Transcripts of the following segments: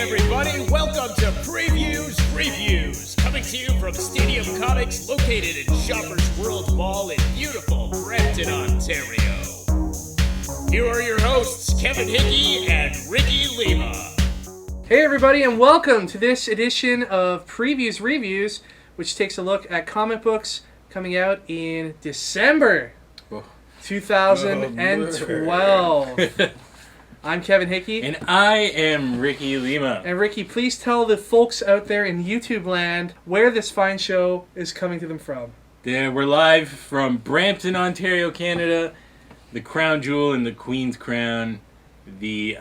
everybody, welcome to Previews Reviews, coming to you from Stadium Comics, located in Shoppers World Mall in beautiful Brampton, Ontario. Here are your hosts, Kevin Hickey and Ricky Lima. Hey everybody, and welcome to this edition of Previews Reviews, which takes a look at comic books coming out in December 2012. I'm Kevin Hickey. And I am Ricky Lima. And Ricky, please tell the folks out there in YouTube land where this fine show is coming to them from. We're live from Brampton, Ontario, Canada. The crown jewel and the Queen's crown. The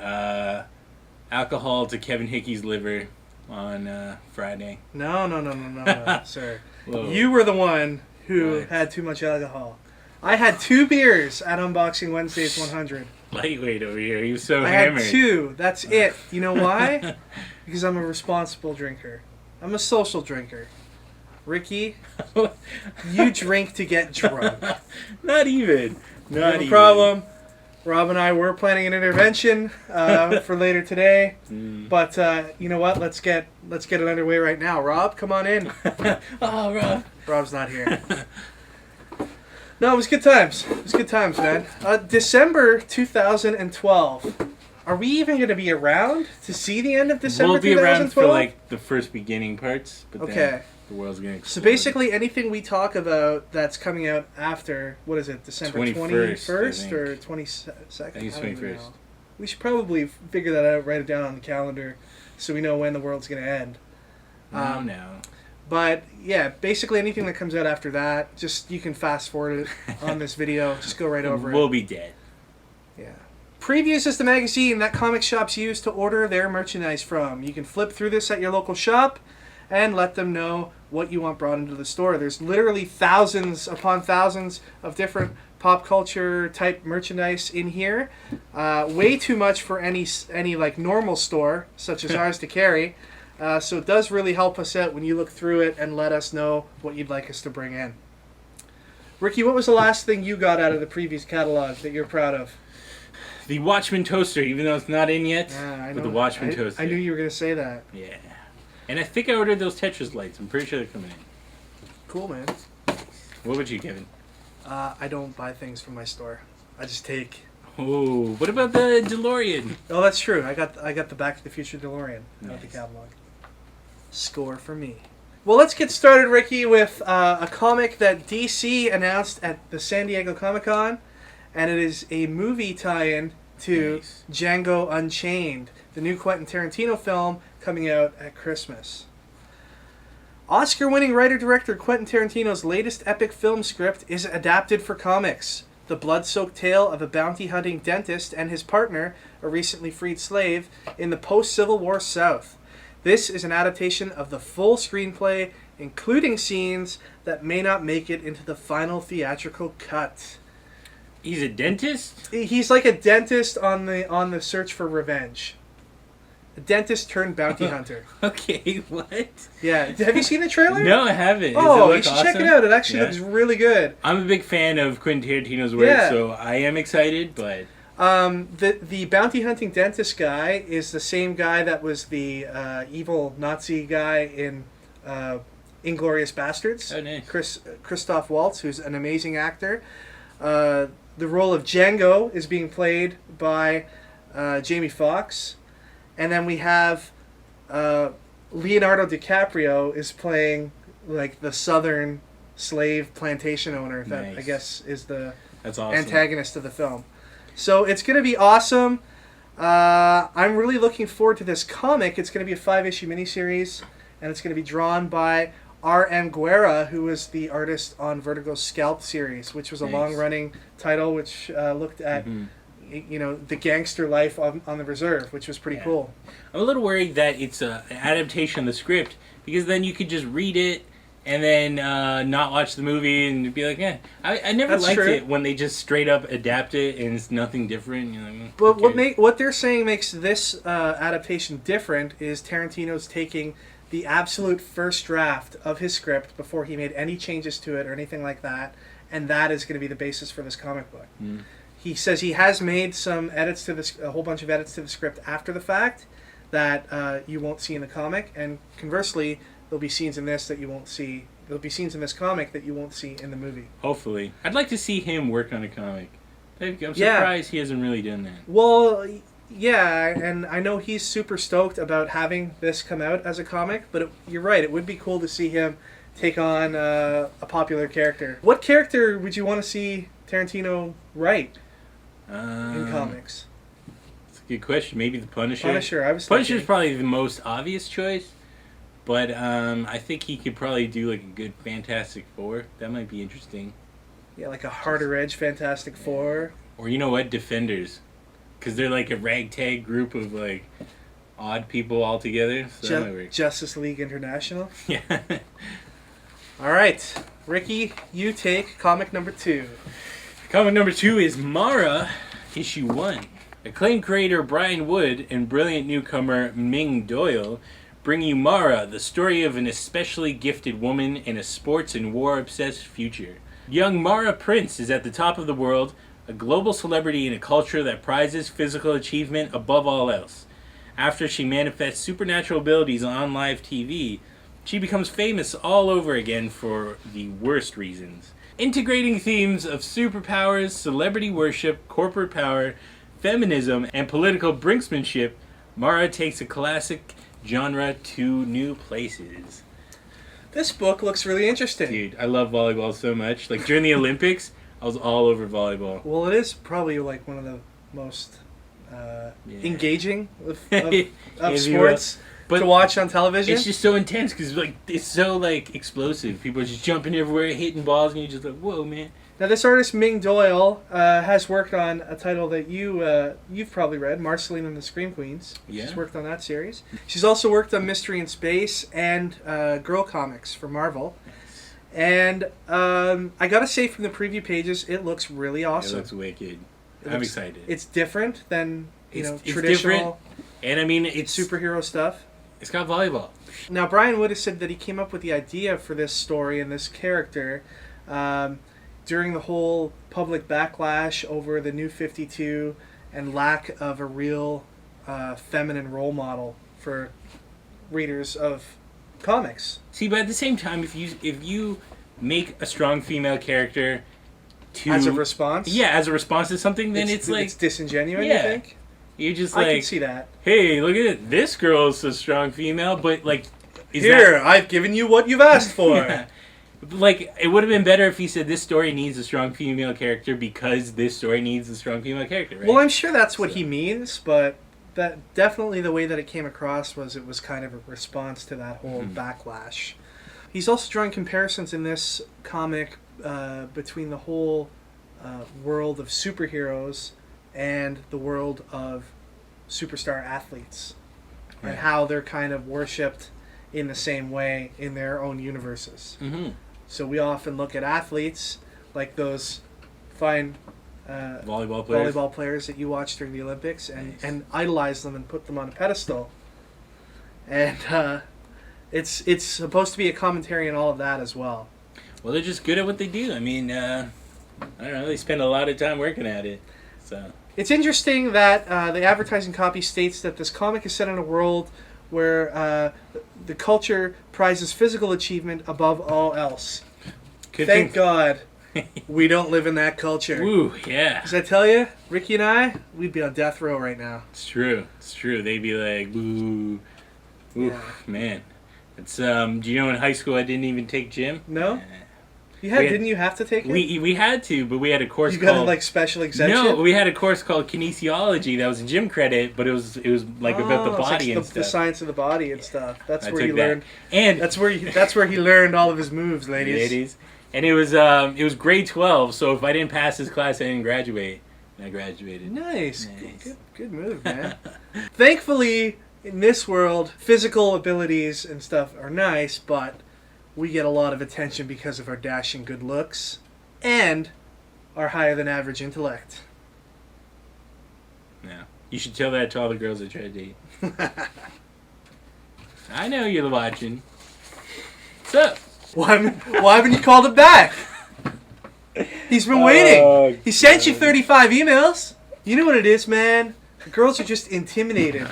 alcohol to Kevin Hickey's liver on Friday. No, sir. Whoa. You were the one who had too much alcohol. I had 2 beers at Unboxing Wednesdays 100. Lightweight over here. He was so I hammered. had 2. That's it. You know why? Because I'm a responsible drinker. I'm a social drinker. Ricky, you drink to get drunk. Not even. No problem. Rob and I were planning an intervention for later today, but you know what? Let's get it underway right now. Rob, come on in. Oh, Rob. Rob's not here. No, it was good times. It was good times, man. December 2012. Are we even going to be around to see the end of December 2012? We'll be around for like the first beginning parts, but then the world's going to explode. So basically anything we talk about that's coming out after, what is it, December 21st or 22nd? I think it's 21st. We should probably figure that out, write it down on the calendar so we know when the world's going to end. No. But yeah, basically anything that comes out after that, just you can fast forward it on this video. Just go right over it. We'll be dead. Yeah. Previews is the magazine that comic shops use to order their merchandise from. You can flip through this at your local shop and let them know what you want brought into the store. There's literally thousands upon thousands of different pop culture type merchandise in here. Way too much for any like normal store such as ours to carry. So it does really help us out when you look through it and let us know what you'd like us to bring in. Ricky, what was the last thing you got out of the previous catalog that you're proud of? The Watchmen toaster, even though it's not in yet. But the Watchmen toaster. I knew you were going to say that. Yeah. And I think I ordered those Tetris lights. I'm pretty sure they're coming in. Cool, man. What about you, Kevin? I don't buy things from my store. I just take. Oh, what about the DeLorean? Oh, that's true. I got the Back to the Future DeLorean out the Nice. catalog. Score for me. Well, let's get started, Ricky, with a comic that DC announced at the San Diego Comic-Con, and it is a movie tie-in to Django Unchained, the new Quentin Tarantino film coming out at Christmas. Oscar-winning writer-director Quentin Tarantino's latest epic film script is adapted for comics. The blood-soaked tale of a bounty-hunting dentist and his partner, a recently freed slave, in the post-Civil War South. This is an adaptation of the full screenplay, including scenes that may not make it into the final theatrical cut. He's a dentist? He's like a dentist on the search for revenge. A dentist turned bounty hunter. Okay, what? Yeah. Have you seen the trailer? No, I haven't. Oh, you should check it out. It actually looks really good. I'm a big fan of Quentin Tarantino's work, so I am excited, but... The bounty hunting dentist guy is the same guy that was the evil Nazi guy in Inglourious Bastards. Oh, nice. Christoph Waltz, who's an amazing actor. The role of Django is being played by Jamie Foxx. And then we have Leonardo DiCaprio is playing like the southern slave plantation owner that I guess is the antagonist of the film. So it's going to be awesome. I'm really looking forward to this comic. It's going to be a 5-issue miniseries, and it's going to be drawn by R.M. Guerra, who was the artist on Vertigo's Scalp series, which was a long-running title which looked at the gangster life on the reserve, which was pretty cool. I'm a little worried that it's an adaptation of the script, because then you could just read it and then not watch the movie and be like, I never liked it when they just straight up adapt it and it's nothing different. You're like, but what they're saying makes this adaptation different is Tarantino's taking the absolute first draft of his script before he made any changes to it or anything like that, and that is going to be the basis for this comic book. He says he has made some edits to this, a whole bunch of edits to the script after the fact, that you won't see in the comic, and conversely, there'll be scenes in this that you won't see. There'll be scenes in this comic that you won't see in the movie. Hopefully. I'd like to see him work on a comic. I'm surprised he hasn't really done that. Well, yeah, and I know he's super stoked about having this come out as a comic, but you're right, it would be cool to see him take on a popular character. What character would you want to see Tarantino write in comics? That's a good question. Maybe the Punisher. Punisher's probably the most obvious choice, but I think he could probably do like a good Fantastic Four. That might be interesting. Yeah, like a harder edge Fantastic Four. Or you know what? Defenders. Because they're like a ragtag group of like odd people all together. So Justice League International. Yeah. All right. Ricky, you take comic number 2. Comic number 2 is Mara, issue 1. Acclaimed creator Brian Wood and brilliant newcomer Ming Doyle bring you Mara, the story of an especially gifted woman in a sports and war-obsessed future. Young Mara Prince is at the top of the world, a global celebrity in a culture that prizes physical achievement above all else. After she manifests supernatural abilities on live TV, she becomes famous all over again for the worst reasons. Integrating themes of superpowers, celebrity worship, corporate power, feminism, and political brinksmanship, Mara takes a classic genre to new places. This book looks really interesting. Dude, I love volleyball so much. Like, during the Olympics, I was all over volleyball. Well, it is probably, like, one of the most engaging of sports to watch on television. It's just so intense, because, like, it's so, like, explosive. People are just jumping everywhere, hitting balls, and you're just like, whoa, man. Now, this artist, Ming Doyle, has worked on a title that you've probably read, Marceline and the Scream Queens. Yeah. She's worked on that series. She's also worked on Mystery in Space and Girl Comics for Marvel. And I gotta say, from the preview pages, it looks really awesome. It looks wicked. I'm excited. It's different than it's traditional. And I mean, it's superhero stuff. It's got volleyball. Now, Brian Wood has said that he came up with the idea for this story and this character during the whole public backlash over the New 52 and lack of a real feminine role model for readers of comics. See, but at the same time, if you make a strong female character as a response, as a response to something, then it's like it's disingenuous. You think? You're just like, I can see that. Hey, look at it. This girl's a strong female, but like, I've given you what you've asked for. Yeah. Like, it would have been better if he said this story needs a strong female character because this story needs a strong female character, right? Well, I'm sure that's what he means, but that definitely the way that it came across was it was kind of a response to that whole backlash. He's also drawing comparisons in this comic between the whole world of superheroes and the world of superstar athletes, and how they're kind of worshipped in the same way in their own universes. Mm-hmm. So we often look at athletes like those fine volleyball players that you watch during the Olympics and idolize them and put them on a pedestal. And it's supposed to be a commentary on all of that as well. Well, they're just good at what they do. I mean, I don't know, they spend a lot of time working at it. So it's interesting that the advertising copy states that this comic is set in a world where the culture prizes physical achievement above all else. Thank God we don't live in that culture. Ooh, yeah. Because I tell you, Ricky and I, we'd be on death row right now. It's true. They'd be like, boo. Oof, man. It's do you know in high school I didn't even take gym? No? Didn't you have to take it? We had to, but we had a course you called... got a, like, special exemption? No, we had a course called kinesiology that was a gym credit, but it was like about the body and stuff. The science of the body and stuff. That's where he learned. And that's where he learned all of his moves, ladies. And it was grade 12, so if I didn't pass this class, I didn't graduate. And I graduated. Nice. Good move, man. Thankfully, in this world, physical abilities and stuff are nice, but we get a lot of attention because of our dashing good looks and our higher than average intellect. Yeah. You should tell that to all the girls that try to date. I know you're watching. What's up? Why haven't you called it back? He's been waiting. He sent you 35 emails. You know what it is, man. girls are just intimidated.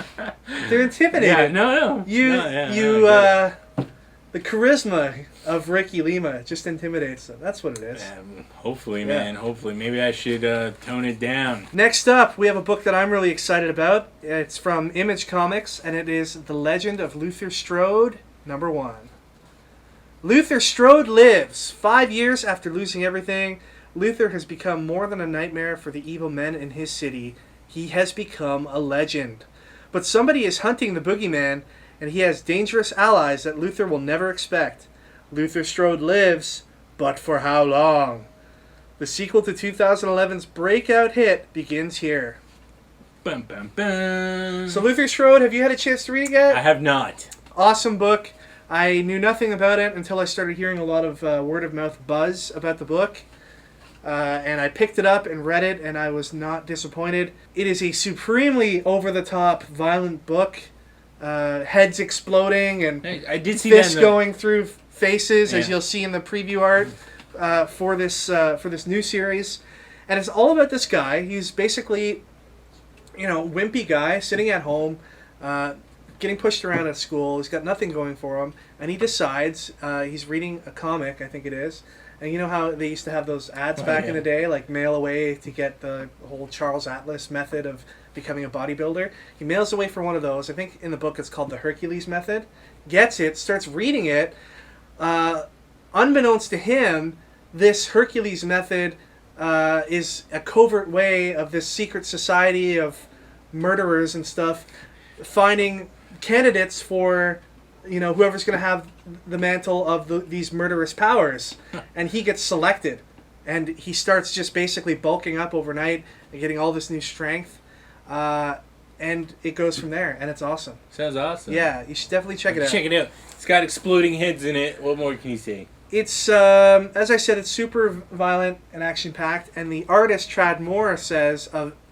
They're intimidated. Yeah, no. The charisma of Ricky Lima just intimidates them. That's what it is. Hopefully, man. Hopefully. Maybe I should tone it down. Next up, we have a book that I'm really excited about. It's from Image Comics, and it is The Legend of Luther Strode, #1. Luther Strode lives. 5 years after losing everything, Luther has become more than a nightmare for the evil men in his city. He has become a legend. But somebody is hunting the boogeyman, and he has dangerous allies that Luther will never expect. Luther Strode lives, but for how long? The sequel to 2011's breakout hit begins here. Bum, bum, bum. So Luther Strode, have you had a chance to read it yet? I have not. Awesome book. I knew nothing about it until I started hearing a lot of word-of-mouth buzz about the book. And I picked it up and read it, and I was not disappointed. It is a supremely over-the-top, violent book. Heads exploding and I did see fists that going through faces, as Yeah. you'll see in the preview art for this new series. And it's all about this guy. He's basically, wimpy guy sitting at home, getting pushed around at school. He's got nothing going for him, and he decides he's reading a comic, I think it is. And you know how they used to have those ads back in the day, like mail away to get the whole Charles Atlas method of becoming a bodybuilder? He mails away for one of those. I think in the book it's called the Hercules method. Gets it, starts reading it. Unbeknownst to him, this Hercules method is a covert way of this secret society of murderers and stuff finding candidates for whoever's going to have the mantle of these murderous powers. And he gets selected. And he starts just basically bulking up overnight and getting all this new strength. And it goes from there. And it's awesome. Sounds awesome. Yeah, you should definitely check it out. Check it out. It's got exploding heads in it. What more can you say? It's, as I said, it's super violent and action-packed. And the artist, Trad Moore, says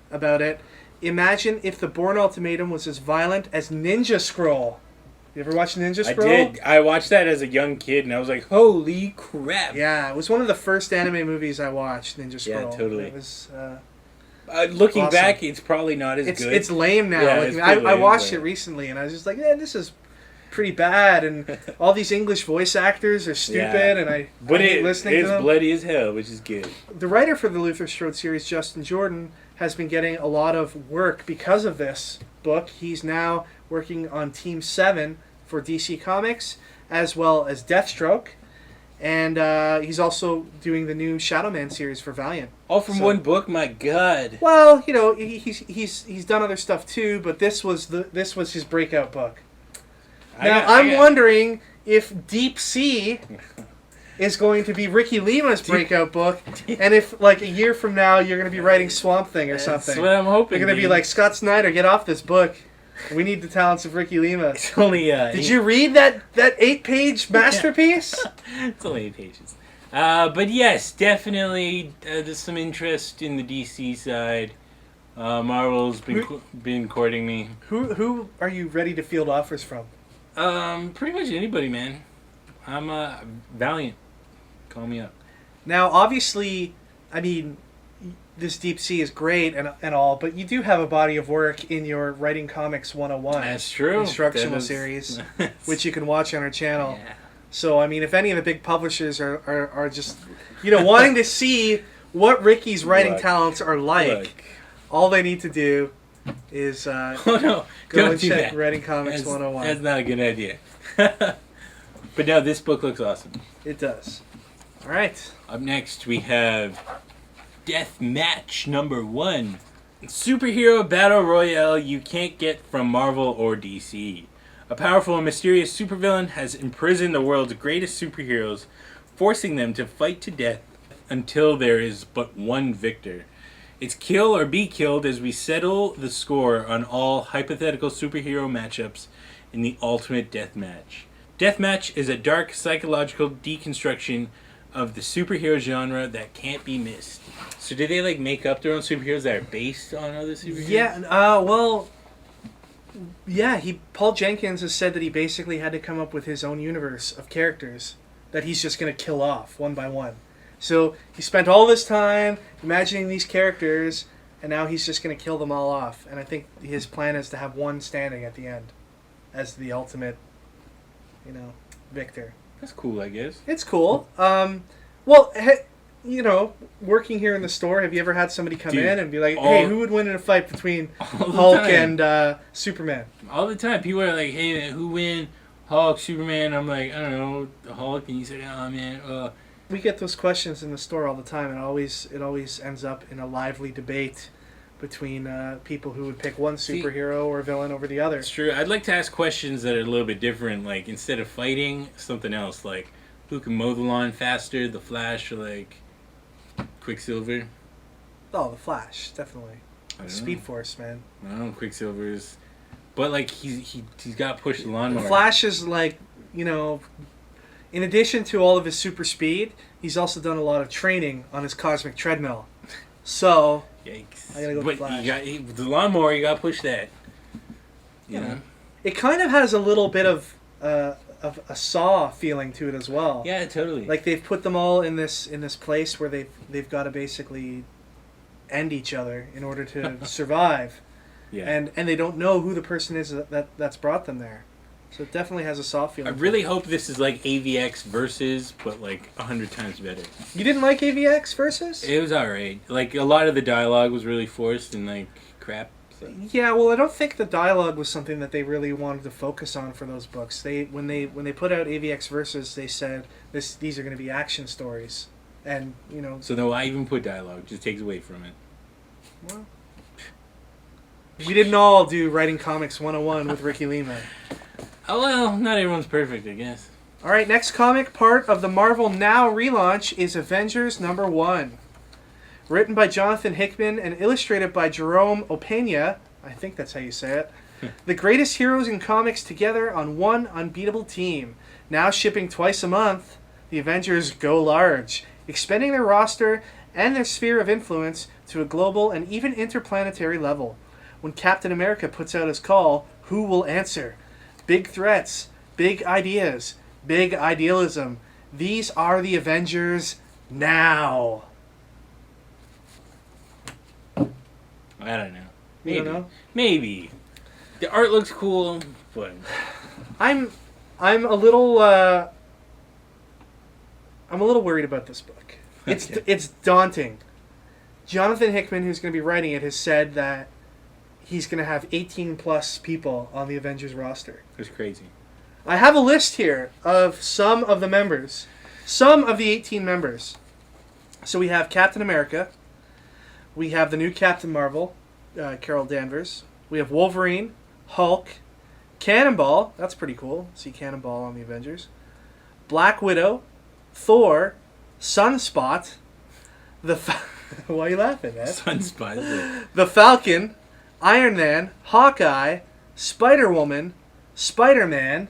about it, imagine if the Bourne Ultimatum was as violent as Ninja Scroll. You ever watch Ninja Scroll? I did. I watched that as a young kid, and I was like, holy crap. Yeah, it was one of the first anime movies I watched, Ninja Scroll. Yeah, totally. It was looking awesome. back, it's probably not as good. It's lame now. Yeah, like, it's I lame, watched but- it recently, and I was just like, yeah, this is pretty bad, and all these English voice actors are stupid, and I hate listening to them. It's bloody as hell, which is good. The writer for the Luther Strode series, Justin Jordan, has been getting a lot of work because of this book. He's now working on Team 7 for DC Comics, as well as Deathstroke, and he's also doing the new Shadow Man series for Valiant. All from one book, my god. Well, he's done other stuff too, but this was his breakout book. I'm wondering if Deep Sea is going to be Ricky Lima's breakout book, and if like a year from now you're going to be writing Swamp Thing or something. That's what I'm hoping. You're going to be like, Scott Snyder, get off this book. We need the talents of Ricky Lima. It's only Did you read that 8-page masterpiece? It's only 8 pages. But yes, definitely there's some interest in the DC side. Marvel's been courting me. Who are you ready to field offers from? Pretty much anybody, man. I'm Valiant. Call me up. Now, obviously, I mean, this Deep Sea is great and all, but you do have a body of work in your Writing Comics 101. That's true. Instructional series, which you can watch on our channel. Yeah. So, I mean, if any of the big publishers are just, wanting to see what Ricky's writing talents are like, all they need to do is oh, no. go and do check that. Writing Comics 101. That's not a good idea. But no, this book looks awesome. It does. All right. Up next, we have Deathmatch #1. Superhero battle royale you can't get from Marvel or DC. A powerful and mysterious supervillain has imprisoned the world's greatest superheroes, forcing them to fight to death until there is but one victor. It's kill or be killed as we settle the score on all hypothetical superhero matchups in the ultimate deathmatch. Deathmatch is a dark psychological deconstruction of the superhero genre that can't be missed. So did they make up their own superheroes that are based on other superheroes? Yeah, Paul Jenkins has said that he basically had to come up with his own universe of characters that he's just going to kill off one by one. So he spent all this time imagining these characters, and now he's just going to kill them all off. And I think his plan is to have one standing at the end as the ultimate, victor. That's cool, I guess. It's cool. Working here in the store, have you ever had somebody come in and be like, hey, who would win in a fight between Hulk and Superman? All the time. People are like, hey, man, who win? Hulk, Superman? I'm like, I don't know, the Hulk. And you say, oh, man. We get those questions in the store all the time, and it always ends up in a lively debate between people who would pick one superhero or villain over the other. It's true. I'd like to ask questions that are a little bit different. Like, instead of fighting, something else. Like, who can mow the lawn faster, the Flash, or, like, Quicksilver? Oh, the Flash, definitely. Speed Force, man. I don't know, Quicksilver's... But, like, he's got to push the lawnmower. The Flash is, like, in addition to all of his super speed, he's also done a lot of training on his cosmic treadmill. So... Yikes. I gotta go with Flash. The lawnmower, you gotta push that. You know? It kind of has a little bit of a Saw feeling to it as well. Yeah, totally. Like they've put them all in this place where they've got to basically end each other in order to survive. Yeah. And they don't know who the person is that's brought them there. So it definitely has a Saw feeling. I really hope this is like AVX Versus, but like 100 times better. You didn't like AVX Versus? It was alright. Like a lot of the dialogue was really forced and like crap. So. Yeah, well, I don't think the dialogue was something that they really wanted to focus on for those books. When they put out AVX Versus, they said these are going to be action stories, and So then why even put dialogue? Just takes away from it. Well, we didn't all do Writing Comics 101 with Ricky Lima. Oh well, not everyone's perfect, I guess. All right, next comic part of the Marvel Now relaunch is Avengers #1. Written by Jonathan Hickman and illustrated by Jerome Opeña, I think that's how you say it. The greatest heroes in comics together on one unbeatable team. Now shipping twice a month, the Avengers go large, expanding their roster and their sphere of influence to a global and even interplanetary level. When Captain America puts out his call, who will answer? Big threats, big ideas, big idealism. These are the Avengers now. I don't know. Maybe. You don't know? Maybe. The art looks cool, but I'm a little worried about this book. It's daunting. Jonathan Hickman, who's going to be writing it, has said that he's going to have 18 plus people on the Avengers roster. It's crazy. I have a list here of some of the members. Some of the 18 members. So we have Captain America. We have the new Captain Marvel, Carol Danvers. We have Wolverine, Hulk, Cannonball. That's pretty cool. See Cannonball on the Avengers. Black Widow, Thor, Sunspot. Why are you laughing, man? Sunspot. The Falcon, Iron Man, Hawkeye, Spider-Woman, Spider-Man,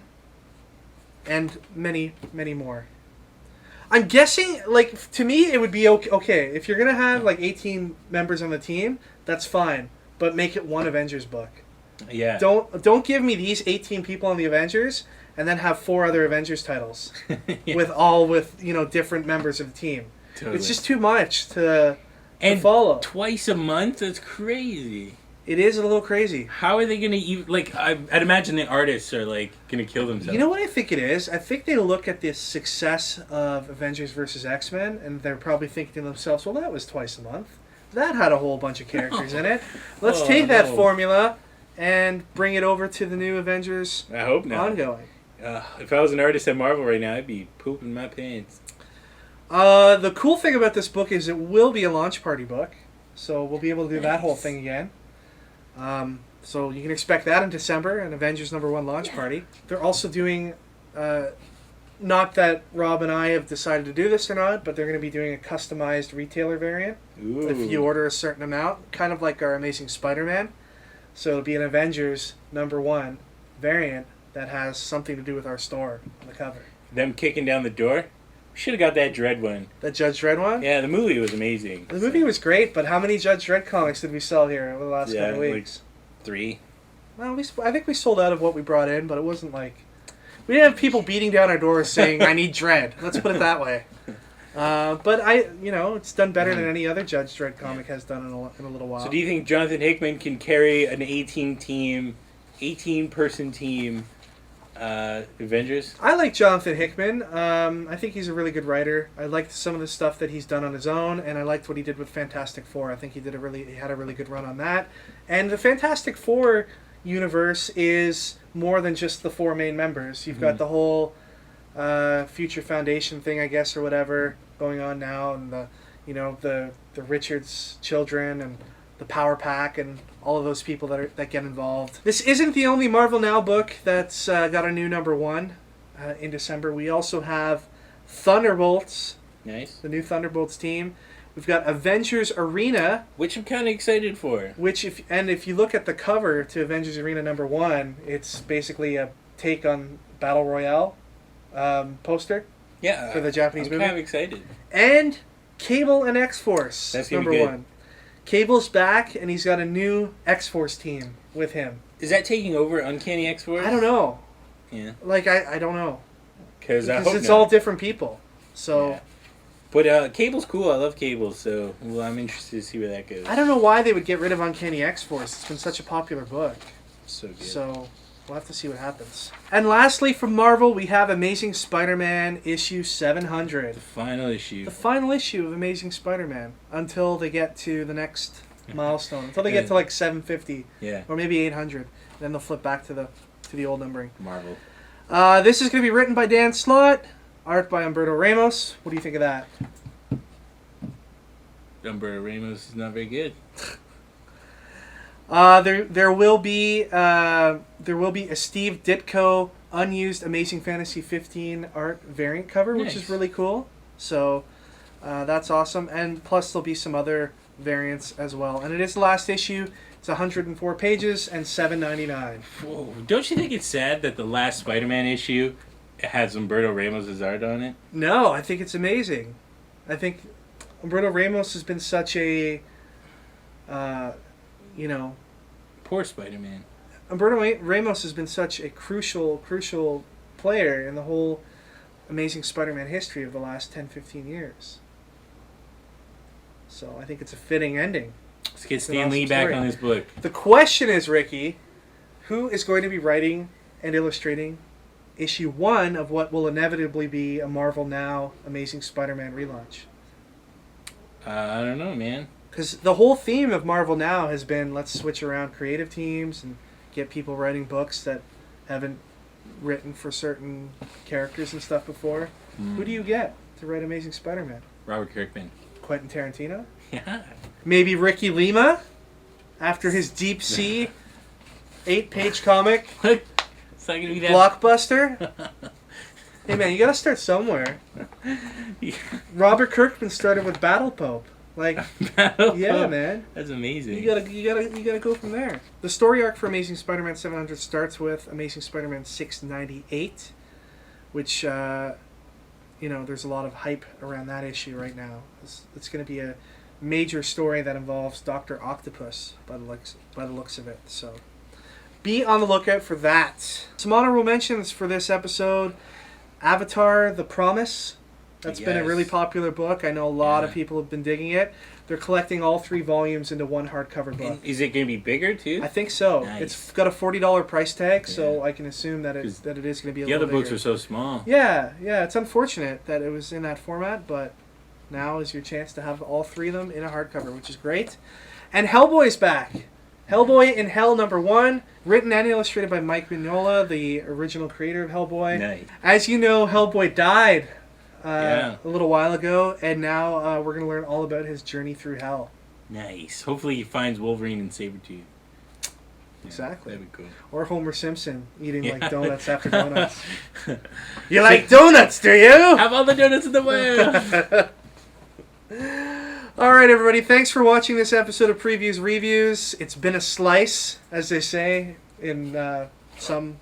and many, many more. I'm guessing, like, to me, it would be okay. If you're going to have, like, 18 members on the team, that's fine. But make it one Avengers book. Yeah. Don't give me these 18 people on the Avengers and then have 4 other Avengers titles. Yeah. with different members of the team. Totally. It's just too much to follow. Twice a month? That's crazy. It is a little crazy. How are they going to even... Like, I'd imagine the artists are, like, going to kill themselves. You know what I think it is? I think they look at the success of Avengers vs. X-Men, and they're probably thinking to themselves, well, that was twice a month. That had a whole bunch of characters in it. Let's take that formula and bring it over to the new Avengers I hope not. ongoing. If I was an artist at Marvel right now, I'd be pooping my pants. The cool thing about this book is it will be a launch party book, so we'll be able to do that whole thing again. So you can expect that in December, an Avengers #1 launch party. They're also doing, not that Rob and I have decided to do this or not, but they're going to be doing a customized retailer variant. Ooh. If you order a certain amount, kind of like our Amazing Spider-Man. So it'll be an Avengers #1 variant that has something to do with our store on the cover. Them kicking down the door? We should have got that Dredd one. The Judge Dredd one? Yeah, the movie was amazing. The movie was great, but how many Judge Dredd comics did we sell here over the last couple of weeks? Like 3. Well, I think we sold out of what we brought in, but it wasn't like... We didn't have people beating down our doors saying, I need Dredd. Let's put it that way. But it's done better than any other Judge Dredd comic has done in a little while. So do you think Jonathan Hickman can carry an 18-person team, Avengers? I like Jonathan Hickman. I think he's a really good writer. I liked some of the stuff that he's done on his own, and I liked what he did with Fantastic Four. I think he had a really good run on that. And the Fantastic Four universe is more than just the four main members. You've got the whole Future Foundation thing, I guess, or whatever going on now, and the Richards children and the Power Pack and all of those people that get involved. This isn't the only Marvel Now book that's got a new #1 in December. We also have Thunderbolts. Nice. The new Thunderbolts team. We've got Avengers Arena, which I'm kind of excited for. If you look at the cover to Avengers Arena #1, it's basically a take on Battle Royale poster. Yeah, for the Japanese movie. I'm kind of excited. And Cable and X-Force. That's gonna be good. #1. Cable's back, and he's got a new X-Force team with him. Is that taking over Uncanny X-Force? I don't know. Yeah. I don't know. Because it's all different people. So. Yeah. But Cable's cool. I love Cable, so I'm interested to see where that goes. I don't know why they would get rid of Uncanny X-Force. It's been such a popular book. So good. So we'll have to see what happens. And lastly, from Marvel, we have Amazing Spider-Man issue 700. The final issue. The final issue of Amazing Spider-Man until they get to the next milestone. Until they get to like 750. Yeah. Or maybe 800. Then they'll flip back to the old numbering. Marvel. This is going to be written by Dan Slott. Art by Humberto Ramos. What do you think of that? Humberto Ramos is not very good. There will be a Steve Ditko unused Amazing Fantasy 15 art variant cover, which is really cool. So that's awesome. And plus there'll be some other variants as well. And it is the last issue. It's 104 pages and $7.99. Whoa. Don't you think it's sad that the last Spider-Man issue has Humberto Ramos' art on it? No, I think it's amazing. I think Humberto Ramos has been such a, Poor Spider-Man. Humberto Ramos has been such a crucial player in the whole Amazing Spider-Man history of the last 10, 15 years. So I think it's a fitting ending. Let's get Stan Lee back on this book. The question is, Ricky, who is going to be writing and illustrating issue 1 of what will inevitably be a Marvel Now Amazing Spider-Man relaunch? I don't know, man. Because the whole theme of Marvel Now has been, let's switch around creative teams and get people writing books that haven't written for certain characters and stuff before. Who do you get to write Amazing Spider-Man? Robert Kirkman. Quentin Tarantino? Yeah. Maybe Ricky Lima, after his Deep Sea 8-page comic. It's not gonna be that blockbuster. Hey man, you gotta start somewhere. Yeah. Robert Kirkman started with Battle Pope. Battle yeah, Pope. Man. That's amazing. You gotta go from there. The story arc for Amazing Spider-Man 700 starts with Amazing Spider-Man 698, which there's a lot of hype around that issue right now. It's going to be a major story that involves Dr. Octopus by the looks of it. So be on the lookout for that. Some honorable mentions for this episode: Avatar: The Promise. That's been a really popular book. I know a lot of people have been digging it. They're collecting all 3 volumes into one hardcover book. And is it going to be bigger too? I think so. Nice. It's got a $40 price tag, so I can assume that it is going to be a little bigger. The other books are so small. Yeah. It's unfortunate that it was in that format, but now is your chance to have all 3 of them in a hardcover, which is great. And Hellboy's back. Hellboy in Hell #1, written and illustrated by Mike Mignola, the original creator of Hellboy. Nice. As you know, Hellboy died a little while ago, and now we're going to learn all about his journey through hell. Nice. Hopefully he finds Wolverine and Sabretooth. Exactly. That'd be cool. Or Homer Simpson eating like donuts after donuts. You like donuts, do you? Have all the donuts in the world. All right, everybody. Thanks for watching this episode of Previews Reviews. It's been a slice, as they say in some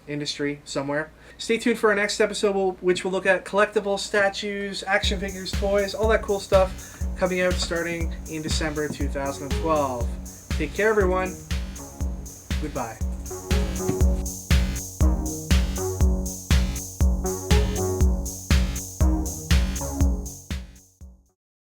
industry somewhere. Stay tuned for our next episode, which will look at collectibles, statues, action figures, toys, all that cool stuff coming out starting in December 2012. Take care, everyone. Goodbye.